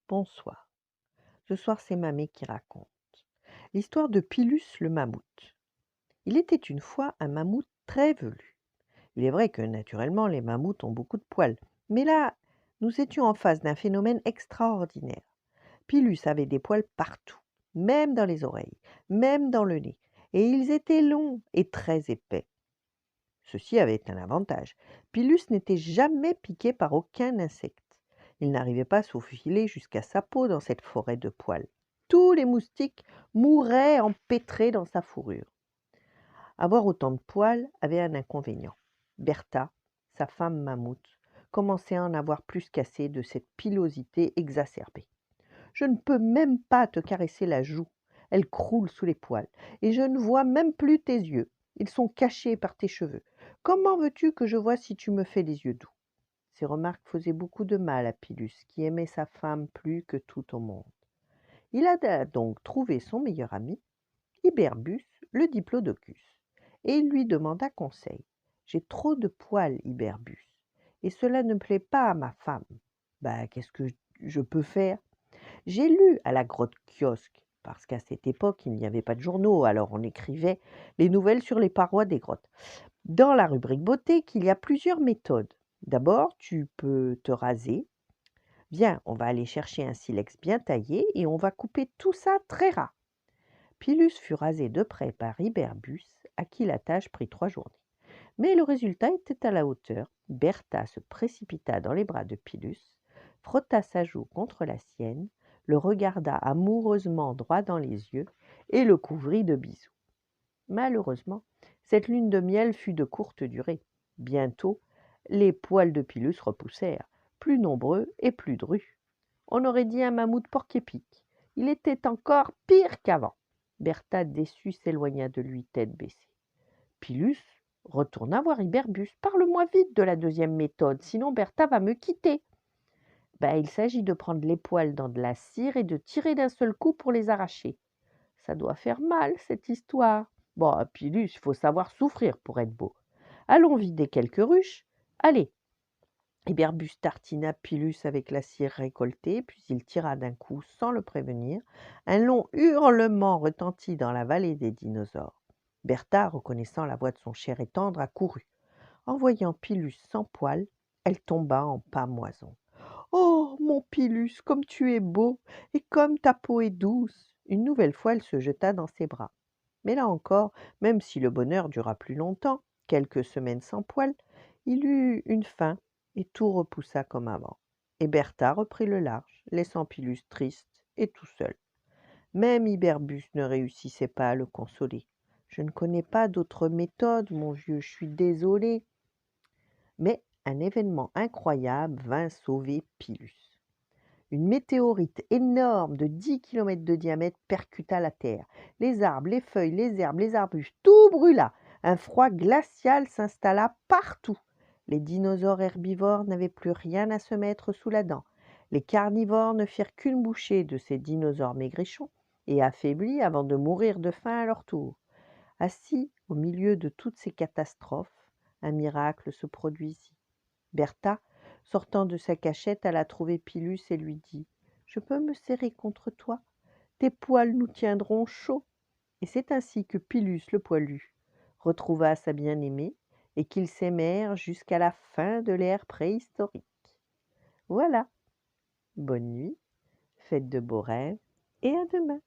Bonsoir. Ce soir, c'est Mamé qui raconte. L'histoire de Pilus le mammouth. Il était une fois un mammouth très velu. Il est vrai que naturellement, les mammouths ont beaucoup de poils. Mais là, nous étions en face d'un phénomène extraordinaire. Pilus avait des poils partout, même dans les oreilles, même dans le nez. Et ils étaient longs et très épais. Ceci avait un avantage. Pilus n'était jamais piqué par aucun insecte. Il n'arrivait pas à se faufiler jusqu'à sa peau dans cette forêt de poils. Tous les moustiques mouraient empêtrés dans sa fourrure. Avoir autant de poils avait un inconvénient. Bertha, sa femme mammouth, commençait à en avoir plus qu'assez de cette pilosité exacerbée. Je ne peux même pas te caresser la joue. Elle croule sous les poils. Et je ne vois même plus tes yeux. Ils sont cachés par tes cheveux. Comment veux-tu que je voie si tu me fais les yeux doux? Ces remarques faisaient beaucoup de mal à Pilus, qui aimait sa femme plus que tout au monde. Il a donc trouvé son meilleur ami, Iberbus, le diplodocus, et il lui demanda conseil. J'ai trop de poils, Iberbus, et cela ne plaît pas à ma femme. Qu'est-ce que je peux faire? J'ai lu à la grotte kiosque, parce qu'à cette époque, il n'y avait pas de journaux, alors on écrivait les nouvelles sur les parois des grottes. Dans la rubrique beauté, qu'il y a plusieurs méthodes. D'abord, tu peux te raser. Viens, on va aller chercher un silex bien taillé et on va couper tout ça très ras. Pilus fut rasé de près par Iberbus, à qui la tâche prit 3 journées. Mais le résultat était à la hauteur. Bertha se précipita dans les bras de Pilus, frotta sa joue contre la sienne, le regarda amoureusement droit dans les yeux et le couvrit de bisous. Malheureusement, cette lune de miel fut de courte durée. Bientôt, les poils de Pilus repoussèrent, plus nombreux et plus drus. On aurait dit un mammouth porc-épic. Il était encore pire qu'avant. Bertha, déçue, s'éloigna de lui, tête baissée. Pilus retourna voir Iberbus. Parle-moi vite de la deuxième méthode, sinon Bertha va me quitter. Il s'agit de prendre les poils dans de la cire et de tirer d'un seul coup pour les arracher. Ça doit faire mal, cette histoire. Bon, Pilus, il faut savoir souffrir pour être beau. Allons vider quelques ruches. Allez. Iberbus tartina Pilus avec la cire récoltée, puis il tira d'un coup, sans le prévenir. Un long hurlement retentit dans la vallée des dinosaures. Bertha, reconnaissant la voix de son cher et tendre, accourut. En voyant Pilus sans poils, elle tomba en pâmoison. Oh, mon Pilus, comme tu es beau, et comme ta peau est douce! Une nouvelle fois, elle se jeta dans ses bras. Mais là encore, même si le bonheur dura plus longtemps, quelques semaines sans poils, il eut une faim et tout repoussa comme avant. Et Bertha reprit le large, laissant Pilus triste et tout seul. Même Iberbus ne réussissait pas à le consoler. Je ne connais pas d'autre méthode, mon vieux, je suis désolée. Mais un événement incroyable vint sauver Pilus. Une météorite énorme de 10 kilomètres de diamètre percuta la Terre. Les arbres, les feuilles, les herbes, les arbustes, tout brûla. Un froid glacial s'installa partout. Les dinosaures herbivores n'avaient plus rien à se mettre sous la dent. Les carnivores ne firent qu'une bouchée de ces dinosaures maigrichons et affaiblis avant de mourir de faim à leur tour. Assis au milieu de toutes ces catastrophes, un miracle se produisit. Bertha, sortant de sa cachette, alla trouver Pilus et lui dit: Je peux me serrer contre toi? Tes poils nous tiendront chaud. Et c'est ainsi que Pilus le poilu retrouva sa bien-aimée et qu'ils s'aimèrent jusqu'à la fin de l'ère préhistorique. Voilà, bonne nuit, faites de beaux rêves et à demain.